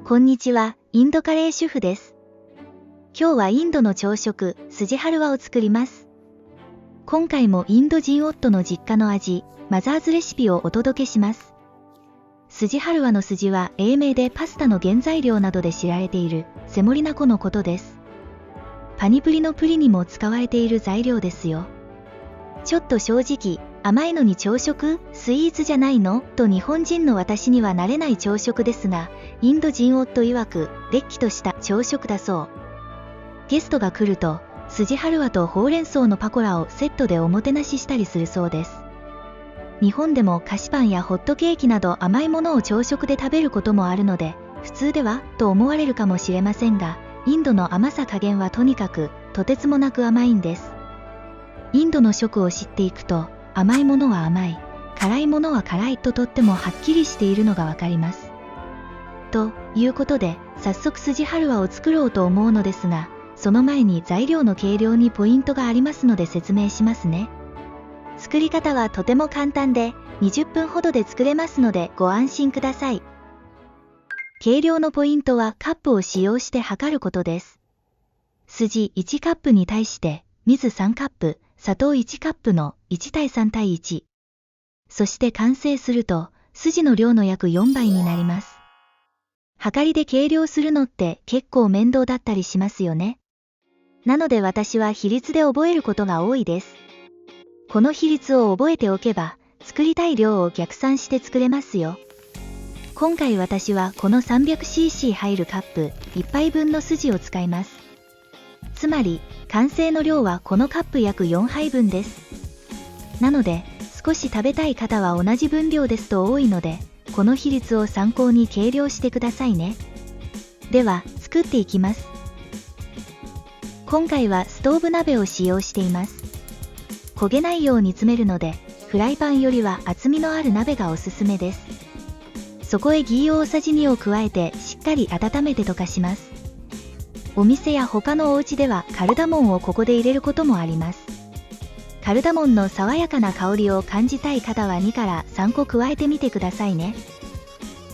こんにちは、インドカレー主婦です。今日はインドの朝食、スジハルワを作ります。今回もインド人夫の実家の味、マザーズレシピをお届けします。スジハルワの筋は英名でパスタの原材料などで知られているセモリナ粉のことです。パニプリのプリにも使われている材料ですよ。ちょっと正直、甘いのに朝食、スイーツじゃないのと日本人の私には慣れない朝食ですが、インド人夫曰く、れっきとした朝食だそう。ゲストが来ると、スジハルワとほうれん草のパコラをセットでおもてなししたりするそうです。日本でも菓子パンやホットケーキなど甘いものを朝食で食べることもあるので、普通ではと思われるかもしれませんが、インドの甘さ加減はとにかく、とてつもなく甘いんです。インドの食を知っていくと、甘いものは甘い、辛いものは辛いととってもはっきりしているのがわかります。ということで、早速スジハルワを作ろうと思うのですが、その前に材料の計量にポイントがありますので説明しますね。作り方はとても簡単で、20分ほどで作れますのでご安心ください。計量のポイントはカップを使用して測ることです。スジ1カップに対して、水3カップ、砂糖1カップの1対3対1。そして完成すると、筋の量の約4倍になります。量りで計量するのって結構面倒だったりしますよね。なので私は比率で覚えることが多いです。この比率を覚えておけば、作りたい量を逆算して作れますよ。今回私はこの 300cc 入るカップ1杯分の筋を使います。つまり、完成の量はこのカップ約4杯分です。なので、少し食べたい方は同じ分量ですと多いので、この比率を参考に計量してくださいね。では、作っていきます。今回はストーブ鍋を使用しています。焦げないように詰めるので、フライパンよりは厚みのある鍋がおすすめです。そこへギーを大さじ2を加えてしっかり温めて溶かします。お店や他のお家ではカルダモンをここで入れることもあります。カルダモンの爽やかな香りを感じたい方は2から3個加えてみてくださいね。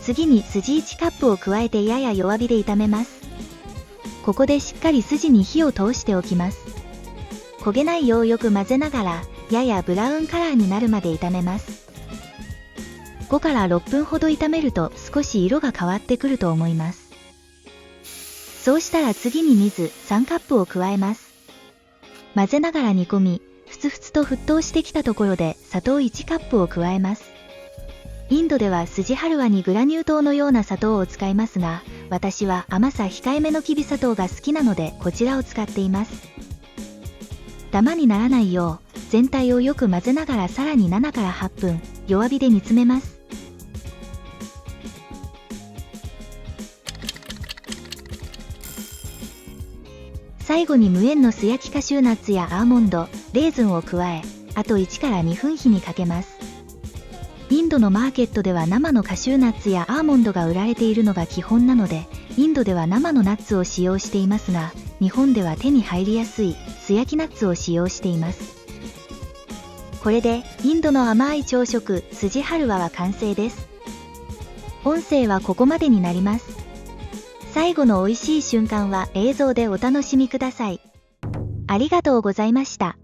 次に筋1カップを加えてやや弱火で炒めます。ここでしっかり筋に火を通しておきます。焦げないようよく混ぜながら、ややブラウンカラーになるまで炒めます。5から6分ほど炒めると少し色が変わってくると思います。そうしたら次に水3カップを加えます。混ぜながら煮込み、ふつふつと沸騰してきたところで砂糖1カップを加えます。インドではスジハルワにグラニュー糖のような砂糖を使いますが、私は甘さ控えめのきび砂糖が好きなのでこちらを使っています。ダマにならないよう、全体をよく混ぜながらさらに7から8分、弱火で煮詰めます。最後に無塩の素焼きカシューナッツやアーモンド、レーズンを加え、あと1から2分火にかけます。インドのマーケットでは生のカシューナッツやアーモンドが売られているのが基本なので、インドでは生のナッツを使用していますが、日本では手に入りやすい素焼きナッツを使用しています。これでインドの甘い朝食、スジハルワは完成です。音声はここまでになります。最後の美味しい瞬間は映像でお楽しみください。ありがとうございました。